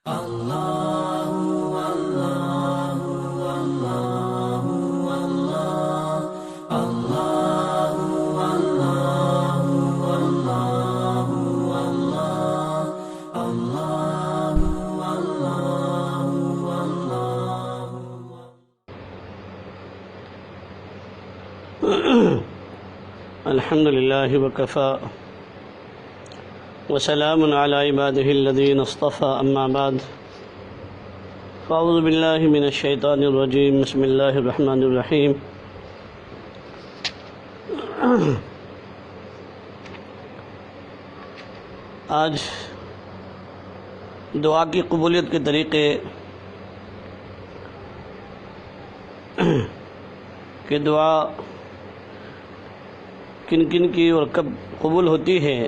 الحمد لله وكفى وسلام على عباده الذين اصطفى أما بعد فأعوذ بالله من الشيطان الرجيم بسم الله الرحمن الرحيم آج دعا کی قبولیت کے طریقے کہ دعا کن کن کی اور کب قبول ہوتی ہے،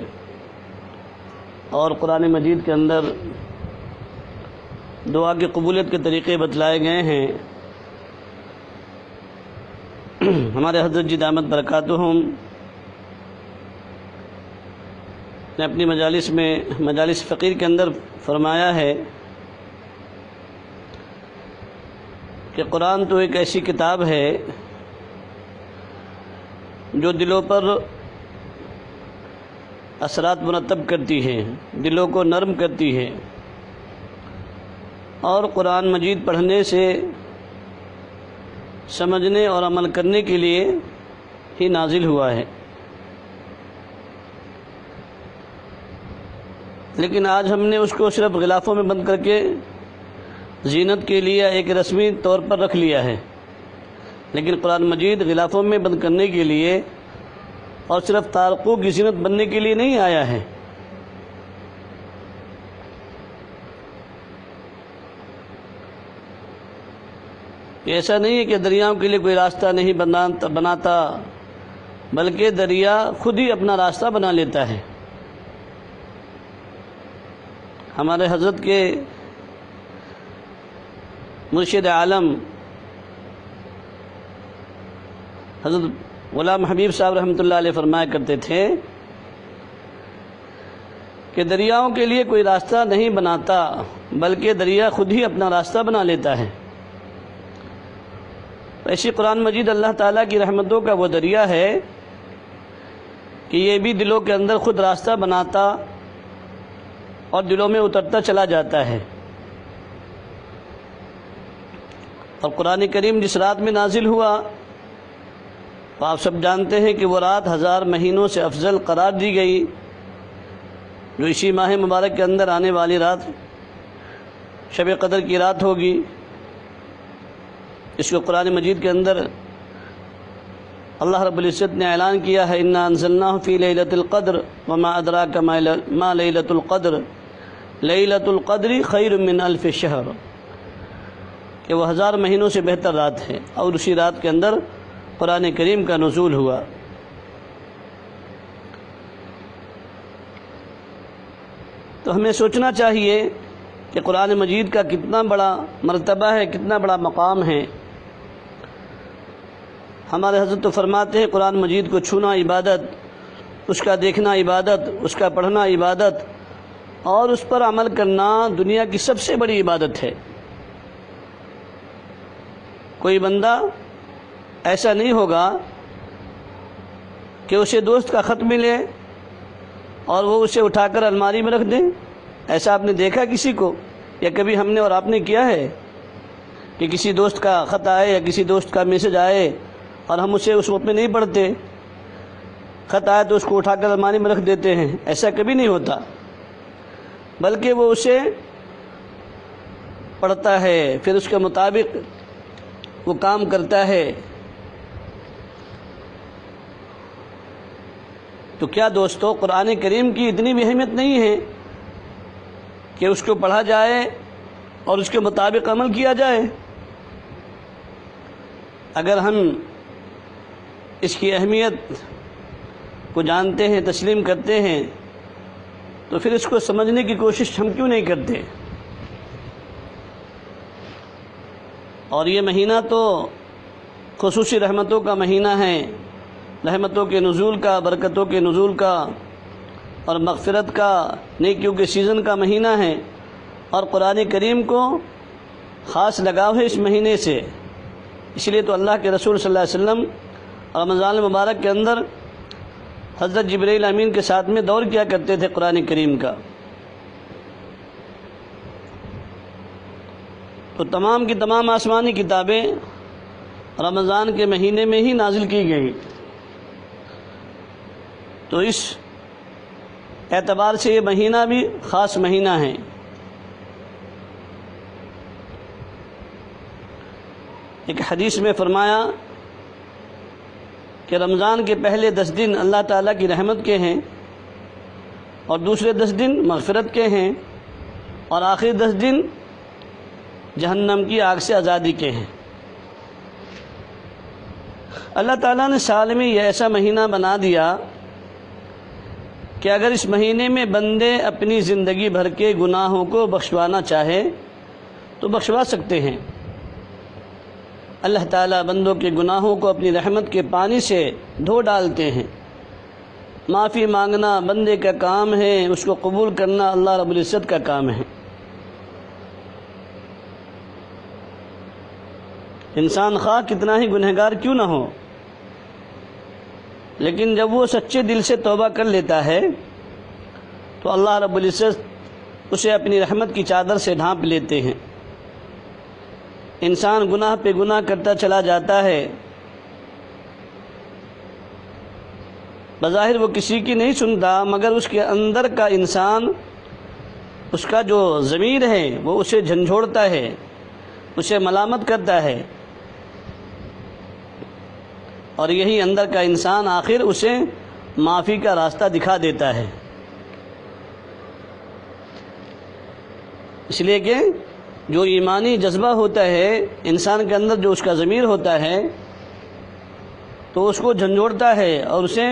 اور قرآن مجید کے اندر دعا کی قبولیت کے طریقے بتلائے گئے ہیں۔ ہمارے حضرت جی دامت برکاتہم نے اپنی مجالس فقیر کے اندر فرمایا ہے کہ قرآن تو ایک ایسی کتاب ہے جو دلوں پر اثرات مرتب کرتی ہے، دلوں کو نرم کرتی ہے، اور قرآن مجید پڑھنے سے سمجھنے اور عمل کرنے کے لیے ہی نازل ہوا ہے۔ لیکن آج ہم نے اس کو صرف غلافوں میں بند کر کے زینت کے لیے ایک رسمی طور پر رکھ لیا ہے، لیکن قرآن مجید غلافوں میں بند کرنے کے لیے اور صرف تارقوں کی زینت بننے کے لیے نہیں آیا ہے۔ ایسا نہیں ہے کہ دریاؤں کے لیے کوئی راستہ نہیں بناتا، بلکہ دریا خود ہی اپنا راستہ بنا لیتا ہے۔ ہمارے حضرت کے مرشد عالم حضرت غلام حبیب صاحب رحمۃ اللہ علیہ فرمایا کرتے تھے کہ دریاؤں کے لیے کوئی راستہ نہیں بناتا، بلکہ دریا خود ہی اپنا راستہ بنا لیتا ہے۔ ایسی قرآن مجید اللہ تعالیٰ کی رحمتوں کا وہ دریا ہے کہ یہ بھی دلوں کے اندر خود راستہ بناتا اور دلوں میں اترتا چلا جاتا ہے۔ اور قرآن کریم جس رات میں نازل ہوا، تو آپ سب جانتے ہیں کہ وہ رات 1000 مہینوں سے افضل قرار دی گئی، جو اسی ماہ مبارک کے اندر آنے والی رات شب قدر کی رات ہوگی۔ اس کو قرآن مجید کے اندر اللہ رب العزت نے اعلان کیا ہے، انا انزلناہ فی لیلۃ القدر وما ادراک ما لیلۃ القدر لیلۃ القدر خیر من الف شہر، کہ وہ 1000 مہینوں سے بہتر رات ہے، اور اسی رات کے اندر قرآن کریم کا نزول ہوا۔ تو ہمیں سوچنا چاہیے کہ قرآن مجید کا کتنا بڑا مرتبہ ہے، کتنا بڑا مقام ہے۔ ہمارے حضرت تو فرماتے ہیں قرآن مجید کو چھونا عبادت، اس کا دیکھنا عبادت، اس کا پڑھنا عبادت، اور اس پر عمل کرنا دنیا کی سب سے بڑی عبادت ہے۔ کوئی بندہ ایسا نہیں ہوگا کہ اسے دوست کا خط ملے اور وہ اسے اٹھا کر الماری میں رکھ دیں۔ ایسا آپ نے دیکھا کسی کو، یا کبھی ہم نے اور آپ نے کیا ہے کہ کسی دوست کا خط آئے یا کسی دوست کا میسج آئے اور ہم اسے اس وقت میں نہیں پڑھتے؟ خط آئے تو اس کو اٹھا کر الماری میں رکھ دیتے ہیں، ایسا کبھی نہیں ہوتا، بلکہ وہ اسے پڑھتا ہے، پھر اس کے مطابق وہ کام کرتا ہے۔ تو کیا دوستو قرآن کریم کی اتنی بھی اہمیت نہیں ہے کہ اس کو پڑھا جائے اور اس کے مطابق عمل کیا جائے؟ اگر ہم اس کی اہمیت کو جانتے ہیں، تسلیم کرتے ہیں، تو پھر اس کو سمجھنے کی کوشش ہم کیوں نہیں کرتے؟ اور یہ مہینہ تو خصوصی رحمتوں کا مہینہ ہے، رحمتوں کے نزول کا، برکتوں کے نزول کا اور مغفرت کا، نیکیوں کے سیزن کا مہینہ ہے، اور قرآن کریم کو خاص لگاؤ ہے اس مہینے سے، اس لیے تو اللہ کے رسول صلی اللہ علیہ وسلم رمضان المبارک کے اندر حضرت جبرائیل امین کے ساتھ میں دور کیا کرتے تھے قرآن کریم کا۔ تو تمام کی تمام آسمانی کتابیں رمضان کے مہینے میں ہی نازل کی گئی، تو اس اعتبار سے یہ مہینہ بھی خاص مہینہ ہے۔ ایک حدیث میں فرمایا کہ رمضان کے پہلے 10 دن اللہ تعالیٰ کی رحمت کے ہیں، اور دوسرے 10 دن مغفرت کے ہیں، اور آخری 10 دن جہنم کی آگ سے آزادی کے ہیں۔ اللہ تعالیٰ نے سال میں یہ ایسا مہینہ بنا دیا کہ اگر اس مہینے میں بندے اپنی زندگی بھر کے گناہوں کو بخشوانا چاہے تو بخشوا سکتے ہیں۔ اللہ تعالیٰ بندوں کے گناہوں کو اپنی رحمت کے پانی سے دھو ڈالتے ہیں۔ معافی مانگنا بندے کا کام ہے، اس کو قبول کرنا اللہ رب العزت کا کام ہے۔ انسان خواہ کتنا ہی گنہگار کیوں نہ ہو، لیکن جب وہ سچے دل سے توبہ کر لیتا ہے تو اللہ رب العزت اسے اپنی رحمت کی چادر سے ڈھانپ لیتے ہیں۔ انسان گناہ پہ گناہ کرتا چلا جاتا ہے، بظاہر وہ کسی کی نہیں سنتا، مگر اس کے اندر کا انسان، اس کا جو ضمیر ہے وہ اسے جھنجھوڑتا ہے، اسے ملامت کرتا ہے، اور یہی اندر کا انسان آخر اسے معافی کا راستہ دکھا دیتا ہے۔ اس لیے کہ جو ایمانی جذبہ ہوتا ہے انسان کے اندر، جو اس کا ضمیر ہوتا ہے، تو اس کو جھنجھوڑتا ہے اور اسے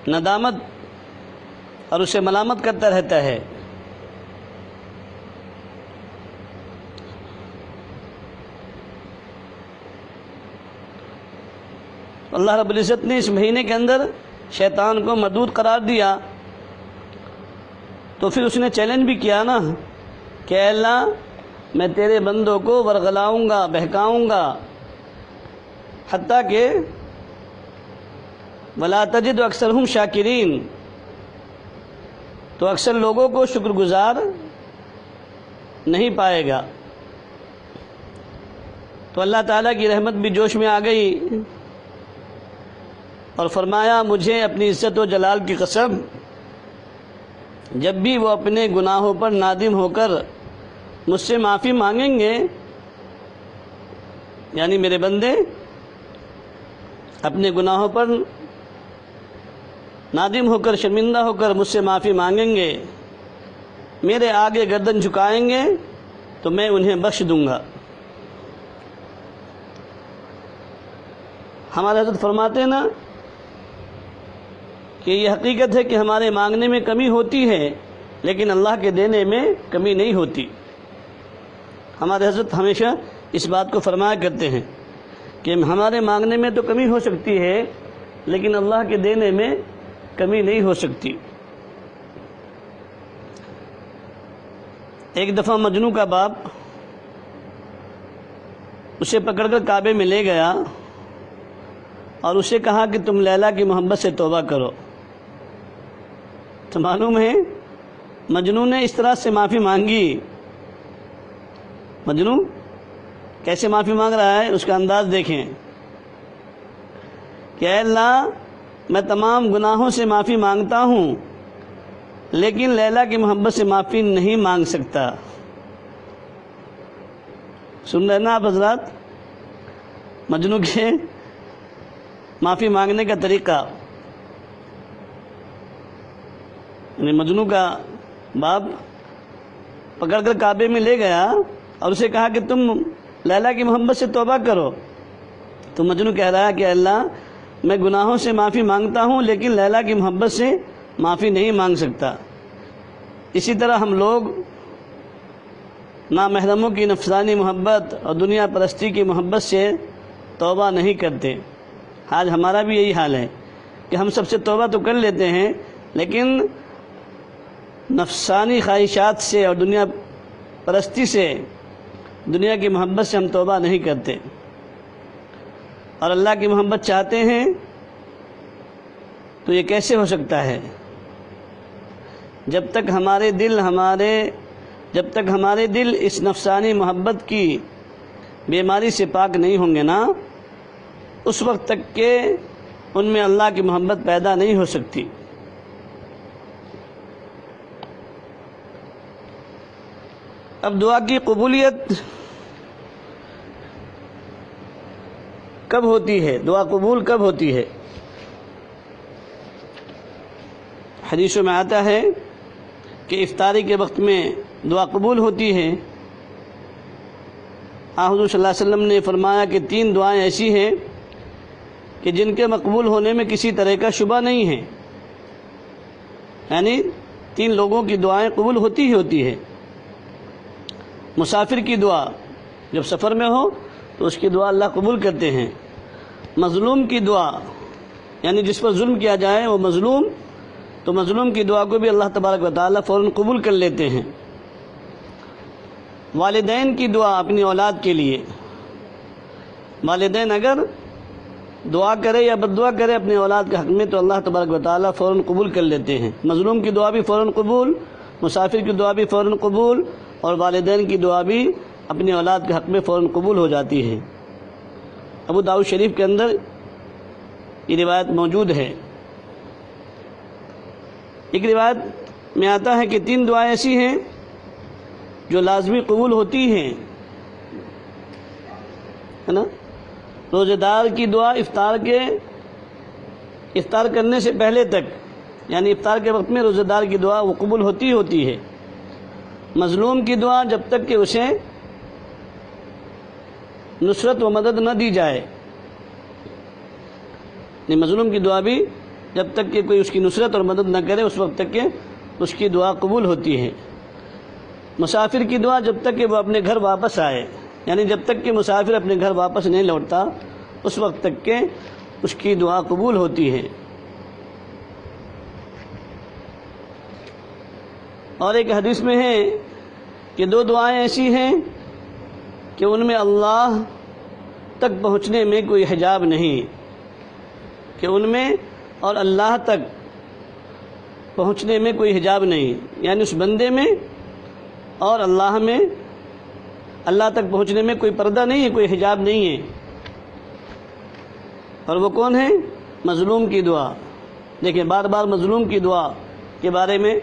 ندامت اور اسے ملامت کرتا رہتا ہے۔ اللہ رب العزت نے اس مہینے کے اندر شیطان کو مردود قرار دیا، تو پھر اس نے چیلنج بھی کیا نا کہ اے اللہ میں تیرے بندوں کو ورغلاؤں گا، بہکاؤں گا، حتیٰ کہ وَلَا تَجِدُ أَكْثَرَهُمْ شَاكِرِينَ، تو اکثر لوگوں کو شکر گزار نہیں پائے گا۔ تو اللہ تعالیٰ کی رحمت بھی جوش میں آ گئی اور فرمایا مجھے اپنی عزت و جلال کی قسم، جب بھی وہ اپنے گناہوں پر نادم ہو کر مجھ سے معافی مانگیں گے، یعنی میرے بندے اپنے گناہوں پر نادم ہو کر، شرمندہ ہو کر مجھ سے معافی مانگیں گے، میرے آگے گردن جھکائیں گے تو میں انہیں بخش دوں گا۔ ہمارے حضرت فرماتے ہیں نا کہ یہ حقیقت ہے کہ ہمارے مانگنے میں کمی ہوتی ہے لیکن اللہ کے دینے میں کمی نہیں ہوتی۔ ہمارے حضرت ہمیشہ اس بات کو فرمایا کرتے ہیں کہ ہمارے مانگنے میں تو کمی ہو سکتی ہے لیکن اللہ کے دینے میں کمی نہیں ہو سکتی۔ ایک دفعہ مجنوں کا باپ اسے پکڑ کر کعبے میں لے گیا اور اسے کہا کہ تم لیلا کی محبت سے توبہ کرو۔ تو معلوم ہے مجنوں نے اس طرح سے معافی مانگی۔ مجنوں کیسے معافی مانگ رہا ہے، اس کا انداز دیکھیں کہ اے اللہ میں تمام گناہوں سے معافی مانگتا ہوں لیکن لیلا کی محبت سے معافی نہیں مانگ سکتا۔ سن رہے نا آپ حضرات مجنوں کے معافی مانگنے کا طریقہ؟ یعنی مجنوں کا باپ پکڑ کر کعبے میں لے گیا اور اسے کہا کہ تم لیلا کی محبت سے توبہ کرو۔ تو مجنوں کہہ رہا ہے کہ اللہ میں گناہوں سے معافی مانگتا ہوں لیکن لیلا کی محبت سے معافی نہیں مانگ سکتا۔ اسی طرح ہم لوگ نامحرموں کی نفسانی محبت اور دنیا پرستی کی محبت سے توبہ نہیں کرتے۔ آج ہمارا بھی یہی حال ہے کہ ہم سب سے توبہ تو کر لیتے ہیں لیکن نفسانی خواہشات سے اور دنیا پرستی سے، دنیا کی محبت سے ہم توبہ نہیں کرتے اور اللہ کی محبت چاہتے ہیں، تو یہ کیسے ہو سکتا ہے؟ جب تک ہمارے دل اس نفسانی محبت کی بیماری سے پاک نہیں ہوں گے نا، اس وقت تک کہ ان میں اللہ کی محبت پیدا نہیں ہو سکتی۔ اب دعا کی قبولیت کب ہوتی ہے؟ دعا قبول کب ہوتی ہے؟ حدیثوں میں آتا ہے کہ افطاری کے وقت میں دعا قبول ہوتی ہے۔ حضور صلی اللہ علیہ وسلم نے فرمایا کہ 3 دعائیں ایسی ہیں کہ جن کے مقبول ہونے میں کسی طرح کا شبہ نہیں ہے، یعنی 3 لوگوں کی دعائیں قبول ہوتی ہی ہوتی ہے۔ مسافر کی دعا جب سفر میں ہو تو اس کی دعا اللہ قبول کرتے ہیں۔ مظلوم کی دعا، یعنی جس پر ظلم کیا جائے وہ مظلوم، تو مظلوم کی دعا کو بھی اللہ تبارک و تعالیٰ فوراً قبول کر لیتے ہیں۔ والدین کی دعا اپنی اولاد کے لیے، والدین اگر دعا کرے یا بد دعا کرے اپنی اولاد کے حق میں تو اللہ تبارک و تعالیٰ فوراً قبول کر لیتے ہیں۔ مظلوم کی دعا بھی فوراً قبول، مسافر کی دعا بھی فوراً قبول، اور والدین کی دعا بھی اپنی اولاد کے حق میں فوراً قبول ہو جاتی ہے۔ ابو داؤد شریف کے اندر یہ روایت موجود ہے۔ ایک روایت میں آتا ہے کہ 3 دعائیں ایسی ہیں جو لازمی قبول ہوتی ہیں، ہے نا؟ روزہ دار کی دعا افطار کرنے سے پہلے تک، یعنی افطار کے وقت میں روزہ دار کی دعا وہ قبول ہوتی ہے۔ مظلوم کی دعا جب تک کہ اسے نصرت و مدد نہ دی جائے، یعنی مظلوم کی دعا بھی جب تک کہ کوئی اس کی نصرت اور مدد نہ کرے اس وقت تک کہ اس کی دعا قبول ہوتی ہے۔ مسافر کی دعا جب تک کہ وہ اپنے گھر واپس آئے، یعنی جب تک کہ مسافر اپنے گھر واپس نہیں لوٹتا اس وقت تک کہ اس کی دعا قبول ہوتی ہے۔ اور ایک حدیث میں ہے کہ 2 دعائیں ایسی ہیں کہ ان میں اللہ تک پہنچنے میں کوئی حجاب نہیں، کہ ان میں اور اللہ تک پہنچنے میں کوئی حجاب نہیں، یعنی اس بندے میں اور اللہ میں، اللہ تک پہنچنے میں کوئی پردہ نہیں ہے، کوئی حجاب نہیں ہے۔ اور وہ کون ہے؟ مظلوم کی دعا۔ دیکھیں بار بار مظلوم کی دعا کے بارے میں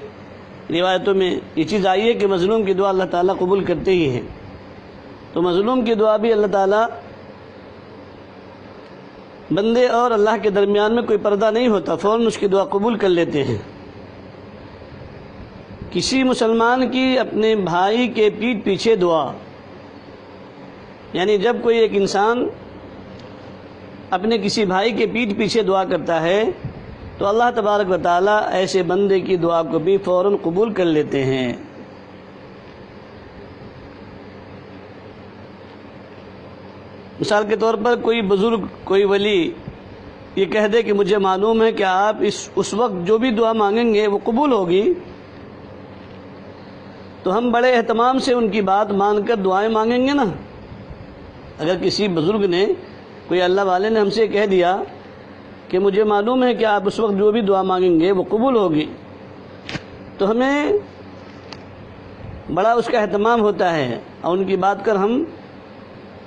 روایتوں میں یہ چیز آئی ہے کہ مظلوم کی دعا اللہ تعالیٰ قبول کرتے ہی ہیں۔ تو مظلوم کی دعا بھی اللہ تعالیٰ، بندے اور اللہ کے درمیان میں کوئی پردہ نہیں ہوتا، فوراً اس کی دعا قبول کر لیتے ہیں۔ کسی مسلمان کی اپنے بھائی کے پیٹھ پیچھے دعا، یعنی جب کوئی ایک انسان اپنے کسی بھائی کے پیٹھ پیچھے دعا کرتا ہے تو اللہ تبارک و تعالیٰ ایسے بندے کی دعا کو بھی فوراً قبول کر لیتے ہیں۔ مثال کے طور پر کوئی بزرگ، کوئی ولی یہ کہہ دے کہ مجھے معلوم ہے کہ آپ اس وقت جو بھی دعا مانگیں گے وہ قبول ہوگی، تو ہم بڑے اہتمام سے ان کی بات مان کر دعائیں مانگیں گے نا۔ اگر کسی بزرگ نے، کوئی اللہ والے نے ہم سے کہہ دیا کہ مجھے معلوم ہے کہ آپ اس وقت جو بھی دعا مانگیں گے وہ قبول ہوگی، تو ہمیں بڑا اس کا اہتمام ہوتا ہے اور ان کی بات کر ہم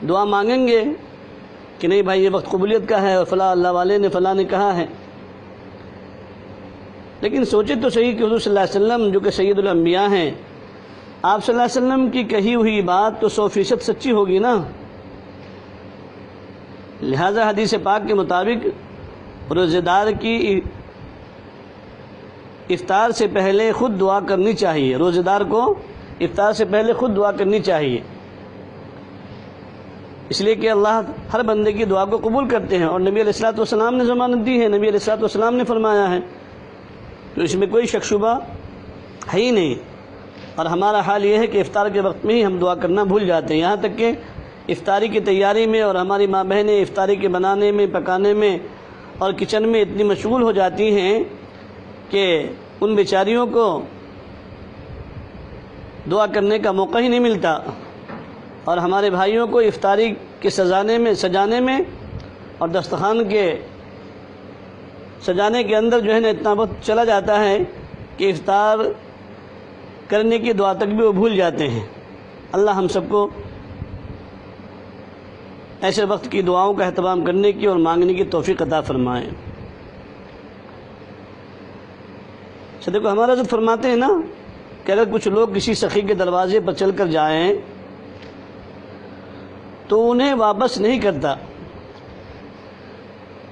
دعا مانگیں گے کہ نہیں بھائی یہ وقت قبولیت کا ہے اور فلاں اللہ والے نے فلاں نے کہا ہے۔ لیکن سوچے تو صحیح کہ حضور صلی اللہ علیہ وسلم جو کہ سید الانبیاء ہیں، آپ صلی اللہ علیہ وسلم کی کہی ہوئی بات تو 100% سچی ہوگی نا۔ لہذا حدیث پاک کے مطابق روزہ دار کی افطار سے پہلے خود دعا کرنی چاہیے، روزہ دار کو افطار سے پہلے خود دعا کرنی چاہیے، اس لیے کہ اللہ ہر بندے کی دعا کو قبول کرتے ہیں، اور نبی علیہ الصلوۃ والسلام نے ضمانت دی ہے، نبی علیہ الصلوۃ والسلام نے فرمایا ہے، تو اس میں کوئی شک شبہ ہے ہی نہیں۔ اور ہمارا حال یہ ہے کہ افطار کے وقت میں ہی ہم دعا کرنا بھول جاتے ہیں، یہاں تک کہ افطاری کی تیاری میں، اور ہماری ماں بہنیں افطاری کے بنانے میں، پکانے میں اور کچن میں اتنی مشغول ہو جاتی ہیں کہ ان بیچاریوں کو دعا کرنے کا موقع ہی نہیں ملتا، اور ہمارے بھائیوں کو افطاری کے سجانے میں اور دسترخوان کے سجانے کے اندر جو ہے نا اتنا وقت چلا جاتا ہے کہ افطار کرنے کی دعا تک بھی وہ بھول جاتے ہیں۔ اللہ ہم سب کو ایسے وقت کی دعاؤں کا اہتمام کرنے کی اور مانگنے کی توفیق عطا فرمائے۔ دیکھو ہمارا حضرت فرماتے ہیں نا کہ اگر کچھ لوگ کسی سخی کے دروازے پر چل کر جائیں تو انہیں واپس نہیں کرتا،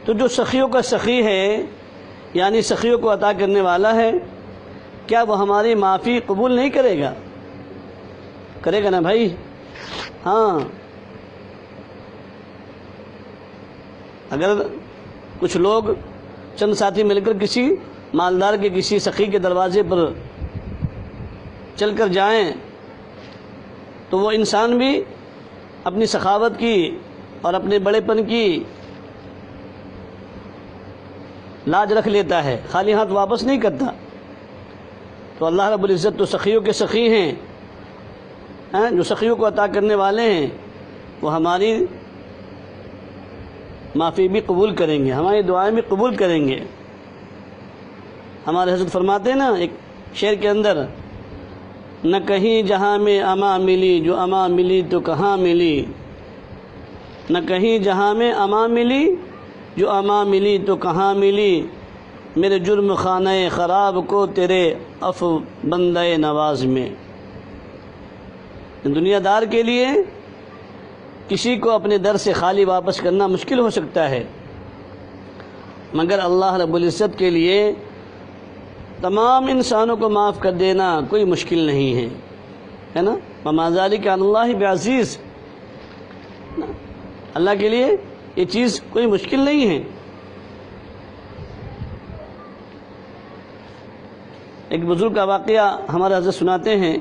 تو جو سخیوں کا سخی ہے یعنی سخیوں کو عطا کرنے والا ہے، کیا وہ ہماری معافی قبول نہیں کرے گا؟ کرے گا نا بھائی؟ ہاں، اگر کچھ لوگ چند ساتھی مل کر کسی مالدار کے کسی سخی کے دروازے پر چل کر جائیں تو وہ انسان بھی اپنی سخاوت کی اور اپنے بڑے پن کی لاج رکھ لیتا ہے، خالی ہاتھ واپس نہیں کرتا۔ تو اللہ رب العزت تو سخیوں کے سخی ہیں، جو سخیوں کو عطا کرنے والے ہیں، وہ ہماری معافی بھی قبول کریں گے، ہماری دعائیں بھی قبول کریں گے۔ ہمارے حضرت فرماتے ہیں نا ایک شعر کے اندر، نہ کہیں جہاں میں اما ملی جو اما ملی تو کہاں ملی، نہ کہیں جہاں میں اما ملی جو اما ملی تو کہاں ملی، میرے جرم خانہ خراب کو تیرے عفو بندہ نواز میں۔ دنیا دار کے لیے کسی کو اپنے در سے خالی واپس کرنا مشکل ہو سکتا ہے، مگر اللہ رب العزت کے لیے تمام انسانوں کو معاف کر دینا کوئی مشکل نہیں ہے نا؟ وما ذلک علی اللہ بعزیز، اللہ کے لیے یہ چیز کوئی مشکل نہیں ہے۔ ایک بزرگ کا واقعہ ہمارے حضرت سناتے ہیں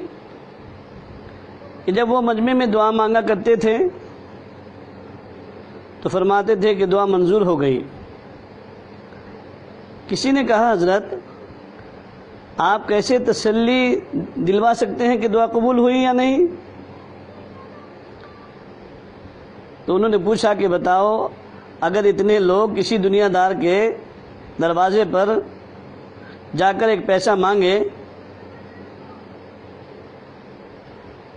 کہ جب وہ مجمع میں دعا مانگا کرتے تھے تو فرماتے تھے کہ دعا منظور ہو گئی۔ کسی نے کہا حضرت آپ کیسے تسلی دلوا سکتے ہیں کہ دعا قبول ہوئی یا نہیں؟ تو انہوں نے پوچھا کہ بتاؤ، اگر اتنے لوگ کسی دنیا دار کے دروازے پر جا کر ایک پیسہ مانگے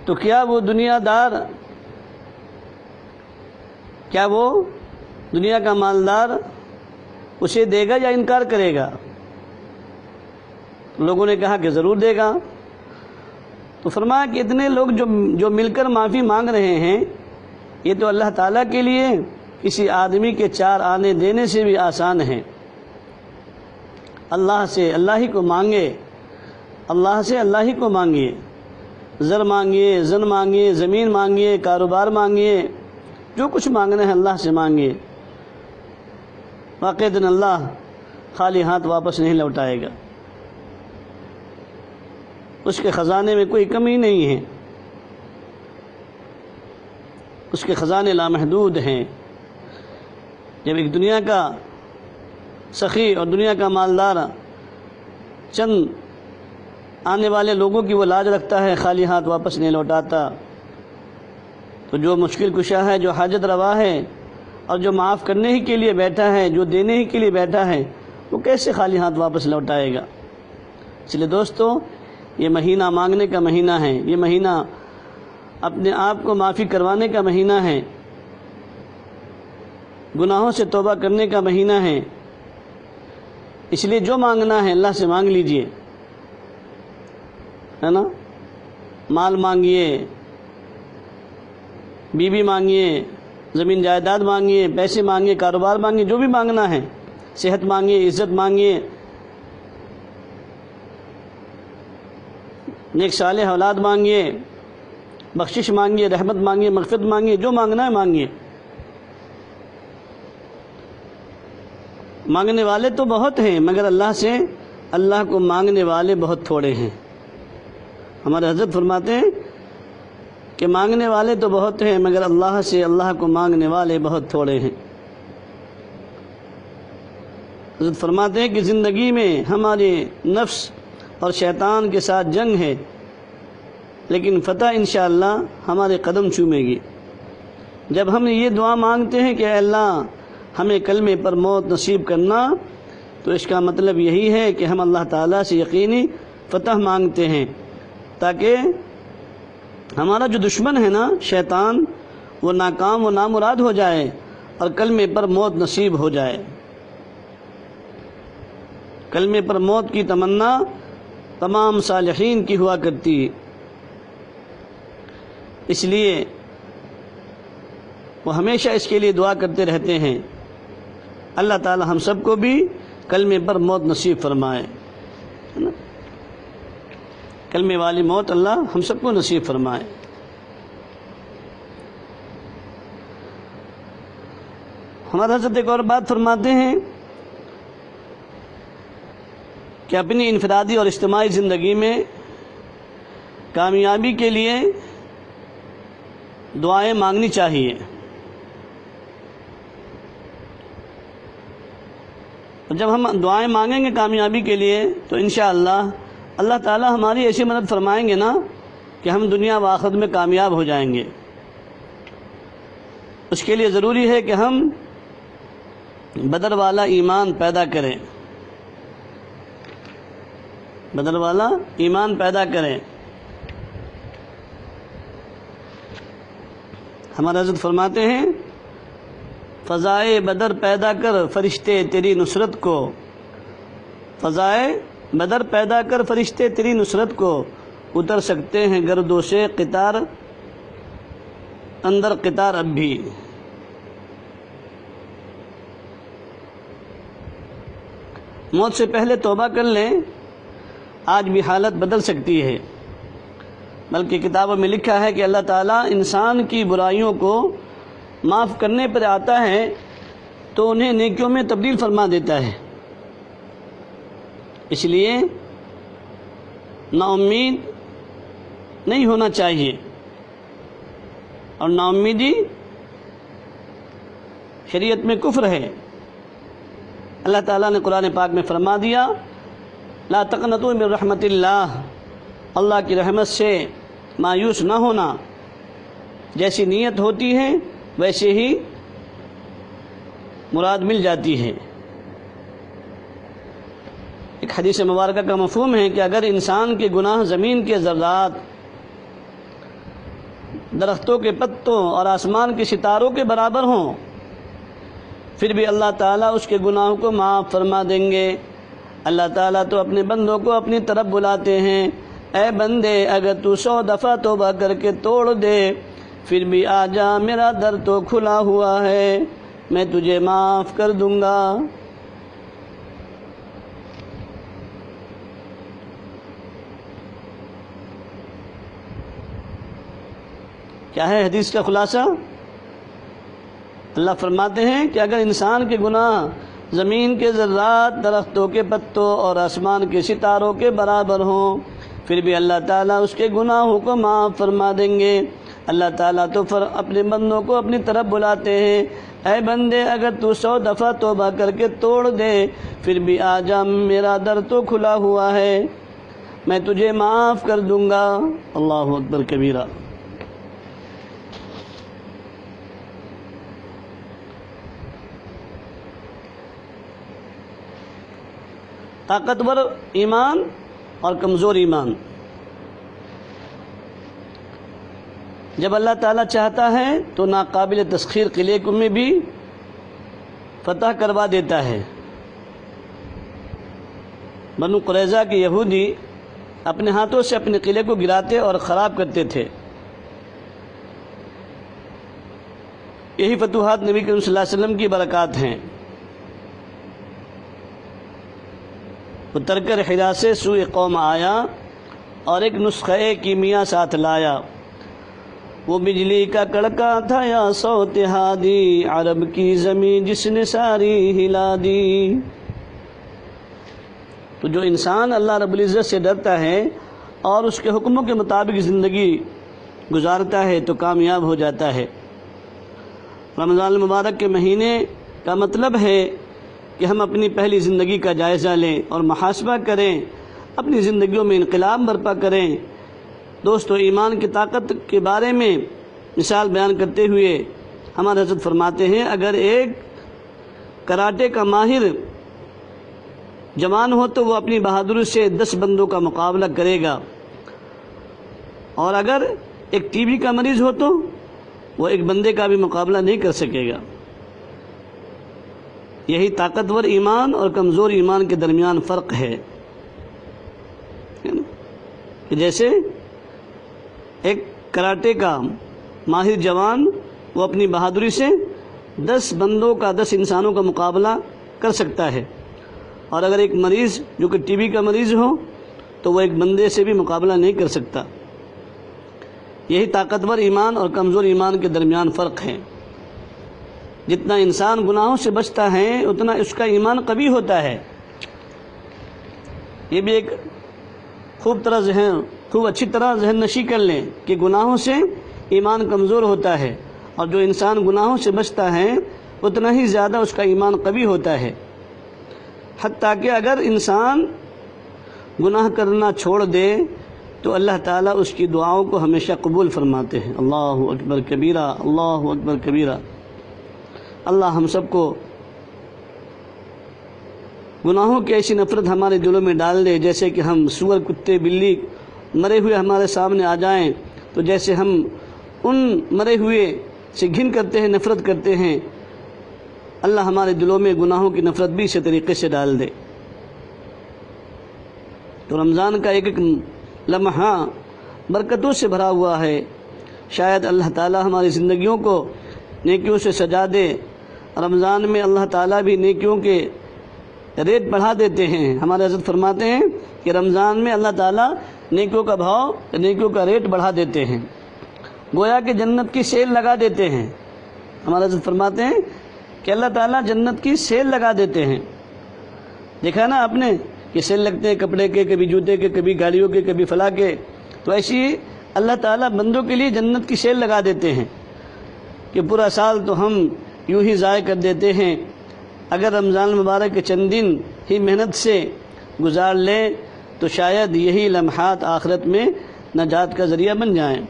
تو کیا وہ دنیا کا مالدار اسے دے گا یا انکار کرے گا؟ لوگوں نے کہا کہ ضرور دے گا۔ تو فرمایا کہ اتنے لوگ جو مل کر معافی مانگ رہے ہیں، یہ تو اللہ تعالیٰ کے لیے کسی آدمی کے 4 آنے دینے سے بھی آسان ہے۔ اللہ سے اللہ ہی کو مانگے، اللہ سے اللہ ہی کو مانگیے، زر مانگیے، زن مانگیے، زمین مانگیے، کاروبار مانگیے، جو کچھ مانگنا ہے اللہ سے مانگیے، واقعتاً اللہ خالی ہاتھ واپس نہیں لوٹائے گا۔ اس کے خزانے میں کوئی کمی نہیں ہے، اس کے خزانے لامحدود ہیں۔ جب ایک دنیا کا سخی اور دنیا کا مالدار چند آنے والے لوگوں کی وہ لاج رکھتا ہے، خالی ہاتھ واپس نہیں لوٹاتا، تو جو مشکل کشا ہے، جو حاجت روا ہے اور جو معاف کرنے ہی کے لیے بیٹھا ہے، جو دینے ہی کے لیے بیٹھا ہے، وہ کیسے خالی ہاتھ واپس لوٹائے گا؟ اس لیے دوستو، یہ مہینہ مانگنے کا مہینہ ہے، یہ مہینہ اپنے آپ کو معافی کروانے کا مہینہ ہے، گناہوں سے توبہ کرنے کا مہینہ ہے۔ اس لیے جو مانگنا ہے اللہ سے مانگ لیجئے، ہے نا؟ مال مانگیے، بیوی مانگیے، زمین جائیداد مانگیے، پیسے مانگیے، کاروبار مانگیے، جو بھی مانگنا ہے، صحت مانگیے، عزت مانگیے، نیک صالح اولاد مانگیے، بخشش مانگیے، رحمت مانگیے، مغفرت مانگیے، جو مانگنا ہے مانگیے۔ مانگنے والے تو بہت ہیں، مگر اللہ سے اللہ کو مانگنے والے بہت تھوڑے ہیں۔ ہمارے حضرت فرماتے ہیں کہ مانگنے والے تو بہت ہیں، مگر اللہ سے اللہ کو مانگنے والے بہت تھوڑے ہیں۔ حضرت فرماتے ہیں کہ زندگی میں ہمارے نفس اور شیطان کے ساتھ جنگ ہے، لیکن فتح انشاءاللہ ہمارے قدم چومے گی۔ جب ہم یہ دعا مانگتے ہیں کہ اے اللہ ہمیں کلمے پر موت نصیب کرنا، تو اس کا مطلب یہی ہے کہ ہم اللہ تعالیٰ سے یقینی فتح مانگتے ہیں، تاکہ ہمارا جو دشمن ہے نا شیطان، وہ ناکام و نامراد ہو جائے اور کلمے پر موت نصیب ہو جائے۔ کلمے پر موت کی تمنا تمام صالحین کی ہوا کرتی ہے، اس لیے وہ ہمیشہ اس کے لیے دعا کرتے رہتے ہیں۔ اللہ تعالی ہم سب کو بھی کلمے پر موت نصیب فرمائے، کلمے والی موت اللہ ہم سب کو نصیب فرمائے۔ ہمارا حضرت ایک اور بات فرماتے ہیں کہ اپنی انفرادی اور اجتماعی زندگی میں کامیابی کے لیے دعائیں مانگنی چاہیے۔ جب ہم دعائیں مانگیں گے کامیابی کے لیے تو انشاءاللہ اللہ تعالی ہماری ایسی مدد فرمائیں گے نا کہ ہم دنیا و آخرت میں کامیاب ہو جائیں گے۔ اس کے لیے ضروری ہے کہ ہم بدر والا ایمان پیدا کریں، بدر والا ایمان پیدا کریں۔ ہمارا حضرت فرماتے ہیں فضائے بدر پیدا کر فرشتے تیری نصرت کو، فضائے بدر پیدا کر فرشتے تیری نصرت کو، اتر سکتے ہیں گردوں سے قطار اندر قطار اب بھی۔ موت سے پہلے توبہ کر لیں، آج بھی حالت بدل سکتی ہے۔ بلکہ کتابوں میں لکھا ہے کہ اللہ تعالیٰ انسان کی برائیوں کو معاف کرنے پر آتا ہے تو انہیں نیکیوں میں تبدیل فرما دیتا ہے۔ اس لیے نا امید نہیں ہونا چاہیے، اور نا امیدی شریعت میں کفر ہے۔ اللہ تعالیٰ نے قرآن پاک میں فرما دیا لا تقنطوا من رحمت اللہ، اللہ کی رحمت سے مایوس نہ ہونا، جیسی نیت ہوتی ہے ویسے ہی مراد مل جاتی ہے۔ ایک حدیث مبارکہ کا مفہوم ہے کہ اگر انسان کے گناہ زمین کے ذرات، درختوں کے پتوں اور آسمان کے ستاروں کے برابر ہوں، پھر بھی اللہ تعالیٰ اس کے گناہوں کو معاف فرما دیں گے۔ اللہ تعالیٰ تو اپنے بندوں کو اپنی طرف بلاتے ہیں، اے بندے اگر تو 100 دفعہ توبہ کر کے توڑ دے پھر بھی آ جا، میرا در تو کھلا ہوا ہے، میں تجھے معاف کر دوں گا۔ کیا ہے حدیث کا خلاصہ؟ اللہ فرماتے ہیں کہ اگر انسان کے گناہ زمین کے ذرات، درختوں کے پتوں اور آسمان کے ستاروں کے برابر ہوں، پھر بھی اللہ تعالیٰ اس کے گناہوں کو معاف فرما دیں گے۔ اللہ تعالیٰ تو اپنے بندوں کو اپنی طرف بلاتے ہیں، اے بندے اگر تو 100 دفعہ توبہ کر کے توڑ دے پھر بھی آ جا، میرا در تو کھلا ہوا ہے، میں تجھے معاف کر دوں گا۔ اللہ اکبر کبیرہ۔ طاقتور ایمان اور کمزور ایمان، جب اللہ تعالیٰ چاہتا ہے تو ناقابل تسخیر قلعے کو میں بھی فتح کروا دیتا ہے۔ بنو قریظہ کے یہودی اپنے ہاتھوں سے اپنے قلعے کو گراتے اور خراب کرتے تھے۔ یہی فتوحات نبی کریم صلی اللہ علیہ وسلم کی برکات ہیں۔ اتر کر حرا سے سوئے قوم آیا اور ایک نسخہ کیمیا ساتھ لایا، وہ بجلی کا کڑکا تھا یا صوت ہادی، عرب کی زمین جس نے ساری ہلا دی۔ تو جو انسان اللہ رب العزت سے ڈرتا ہے اور اس کے حکموں کے مطابق زندگی گزارتا ہے تو کامیاب ہو جاتا ہے۔ رمضان المبارک کے مہینے کا مطلب ہے کہ ہم اپنی پہلی زندگی کا جائزہ لیں اور محاسبہ کریں، اپنی زندگیوں میں انقلاب برپا کریں، دوستو ایمان کی طاقت کے بارے میں مثال بیان کرتے ہوئے ہمارے حضرت فرماتے ہیں اگر ایک کراٹے کا ماہر جوان ہو تو وہ اپنی بہادری سے 10 بندوں کا مقابلہ کرے گا، اور اگر ایک ٹی بی کا مریض ہو تو وہ ایک بندے کا بھی مقابلہ نہیں کر سکے گا۔ یہی طاقتور ایمان اور کمزور ایمان کے درمیان فرق ہے کہ جیسے ایک کراٹے کا ماہر جوان وہ اپنی بہادری سے 10 بندوں کا 10 انسانوں کا مقابلہ کر سکتا ہے، اور اگر ایک مریض جو کہ ٹی بی کا مریض ہو تو وہ ایک بندے سے بھی مقابلہ نہیں کر سکتا۔ یہی طاقتور ایمان اور کمزور ایمان کے درمیان فرق ہے۔ جتنا انسان گناہوں سے بچتا ہے اتنا اس کا ایمان قوی ہوتا ہے۔ یہ بھی ایک خوب اچھی طرح ذہن نشی کر لیں کہ گناہوں سے ایمان کمزور ہوتا ہے، اور جو انسان گناہوں سے بچتا ہے اتنا ہی زیادہ اس کا ایمان قوی ہوتا ہے، حتیٰ کہ اگر انسان گناہ کرنا چھوڑ دے تو اللہ تعالیٰ اس کی دعاؤں کو ہمیشہ قبول فرماتے ہیں۔ اللہ اکبر کبیرہ، اللہ اکبر کبیرہ۔ اللہ ہم سب کو گناہوں کی ایسی نفرت ہمارے دلوں میں ڈال دے جیسے کہ ہم سور، کتے، بلی مرے ہوئے ہمارے سامنے آ جائیں تو جیسے ہم ان مرے ہوئے سے گھن کرتے ہیں، نفرت کرتے ہیں، اللہ ہمارے دلوں میں گناہوں کی نفرت بھی اسی طریقے سے ڈال دے۔ تو رمضان کا ایک ایک لمحہ برکتوں سے بھرا ہوا ہے، شاید اللہ تعالی ہماری زندگیوں کو نیکیوں سے سجا دے۔ رمضان میں اللہ تعالیٰ بھی نیکیوں کے ریٹ بڑھا دیتے ہیں۔ ہمارے حضرت فرماتے ہیں کہ رمضان میں اللہ تعالیٰ نیکیوں کا بھاؤ، نیکیوں کا ریٹ بڑھا دیتے ہیں، گویا کہ جنت کی سیل لگا دیتے ہیں۔ ہمارے حضرت فرماتے ہیں کہ اللہ تعالیٰ جنت کی سیل لگا دیتے ہیں۔ دیکھا نا آپ نے کہ سیل لگتے ہیں کپڑے کے، کبھی جوتے کے، کبھی گاڑیوں کے، کبھی فلاں کے، تو ایسی اللہ تعالیٰ بندوں کے لیے جنت کی سیل لگا دیتے ہیں کہ پورا سال تو ہم یوں ہی ضائع کر دیتے ہیں، اگر رمضان المبارک کے چند دن ہی محنت سے گزار لیں تو شاید یہی لمحات آخرت میں نجات کا ذریعہ بن جائیں۔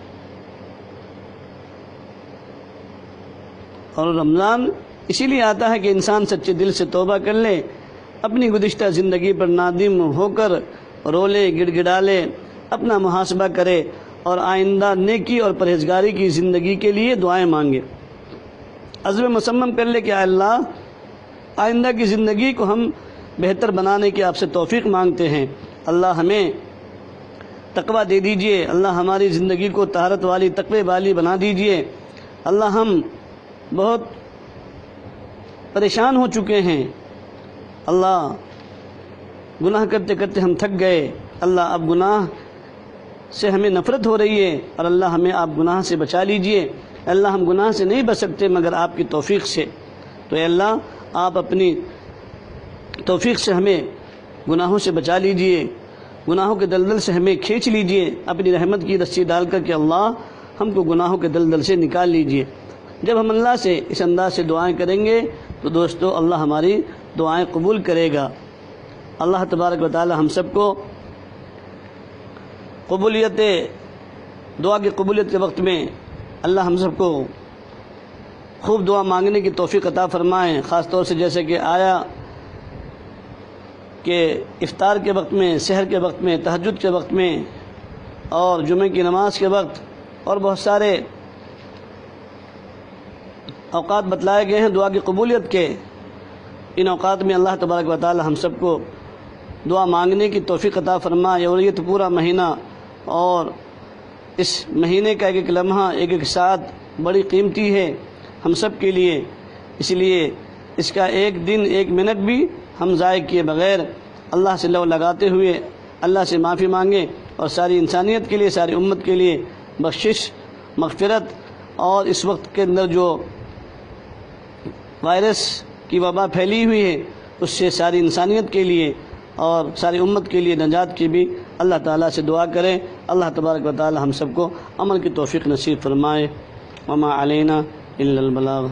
اور رمضان اسی لیے آتا ہے کہ انسان سچے دل سے توبہ کر لے، اپنی گزشتہ زندگی پر نادم ہو کر رو لے، گڑ گڑا لے، اپنا محاسبہ کرے اور آئندہ نیکی اور پرہیزگاری کی زندگی کے لیے دعائیں مانگے، عزم مصمم کر لے کہ اے اللہ آئندہ کی زندگی کو ہم بہتر بنانے کی آپ سے توفیق مانگتے ہیں، اللہ ہمیں تقوی دے دیجئے، اللہ ہماری زندگی کو طہارت والی، تقوی والی بنا دیجئے، اللہ ہم بہت پریشان ہو چکے ہیں، اللہ گناہ کرتے کرتے ہم تھک گئے، اللہ اب گناہ سے ہمیں نفرت ہو رہی ہے، اور اللہ ہمیں آپ گناہ سے بچا لیجئے، اللہ ہم گناہ سے نہیں بچ سکتے مگر آپ کی توفیق سے، تو اے اللہ آپ اپنی توفیق سے ہمیں گناہوں سے بچا لیجئے، گناہوں کے دلدل سے ہمیں کھینچ لیجئے اپنی رحمت کی رسی ڈال کر کہ اللہ ہم کو گناہوں کے دلدل سے نکال لیجئے۔ جب ہم اللہ سے اس انداز سے دعائیں کریں گے تو دوستو اللہ ہماری دعائیں قبول کرے گا۔ اللہ تبارک و تعالی ہم سب کو دعا کی قبولیت کے وقت میں اللہ ہم سب کو خوب دعا مانگنے کی توفیق عطا فرمائیں، خاص طور سے جیسے کہ آیا کہ افطار کے وقت میں، سحر کے وقت میں، تہجد کے وقت میں، اور جمعہ کی نماز کے وقت، اور بہت سارے اوقات بتلائے گئے ہیں دعا کی قبولیت کے۔ ان اوقات میں اللہ تبارک و تعالی ہم سب کو دعا مانگنے کی توفیق عطا فرمائے، اور یہ تو پورا مہینہ اور اس مہینے کا ایک ایک لمحہ، ایک ایک ساتھ بڑی قیمتی ہے ہم سب کے لیے، اس لیے اس کا ایک دن، ایک منٹ بھی ہم ضائع کیے بغیر اللہ سے لو لگاتے ہوئے اللہ سے معافی مانگیں، اور ساری انسانیت کے لیے، ساری امت کے لیے بخشش، مغفرت، اور اس وقت کے اندر جو وائرس کی وبا پھیلی ہوئی ہے اس سے ساری انسانیت کے لیے اور ساری امت کے لیے نجات کی بھی اللہ تعالیٰ سے دعا کریں۔ اللہ تبارک و تعالی ہم سب کو عمل کی توفیق نصیب فرمائے۔ وما علینا الا البلاغ۔